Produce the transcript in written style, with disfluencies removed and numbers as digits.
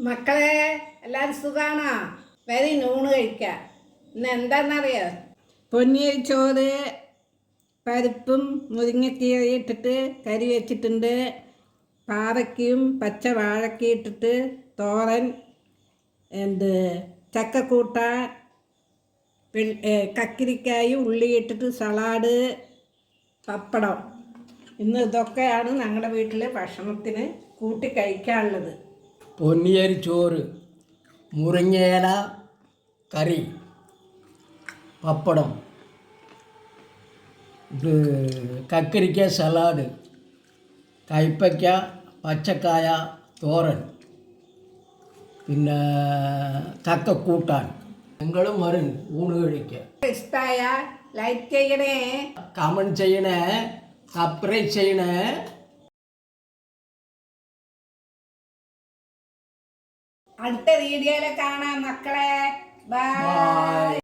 മക്കളെ എല്ലാവരും സുഖാണോ? വരി നൂണ് കഴിക്കാം. ഇന്ന് എന്താണെന്നറിയോ? പൊന്നിയരി ചോറ്, പരിപ്പും മുരിങ്ങക്കീര ഇട്ടിട്ട് കറി വെച്ചിട്ടുണ്ട്. പാവയ്ക്കയും പച്ച വാഴക്കയും ഇട്ടിട്ട് തോരൻ, ചക്കക്കൂട്ടാൻ, കക്കിരിക്കായും ഉള്ളി ഇട്ടിട്ട് സലാഡ്, പപ്പടം. ഇന്ന് ഇതൊക്കെയാണ് ഞങ്ങളുടെ വീട്ടിൽ ഭക്ഷണത്തിന് കൂട്ടി കഴിക്കാനുള്ളത്. പൊന്നിയരി ചോറ്, മുരിങ്ങയില കറി, പപ്പടം, കക്കരിക്ക സലാഡ്, കയ്പ്പയ്ക്ക പച്ചക്കായ തോരൻ, പിന്നെ ചക്കക്കൂട്ടാൻ. നിങ്ങളും വരും ഊണ് കഴിക്കുക. ഇഷ്ടമായ ലൈക്ക് ചെയ്യണേ, കമൻറ്റ് ചെയ്യണേ, സബ്സ്ക്രൈബ് ചെയ്യണേ. അടുത്ത വീഡിയോയിൽ കാണാം മക്കളെ.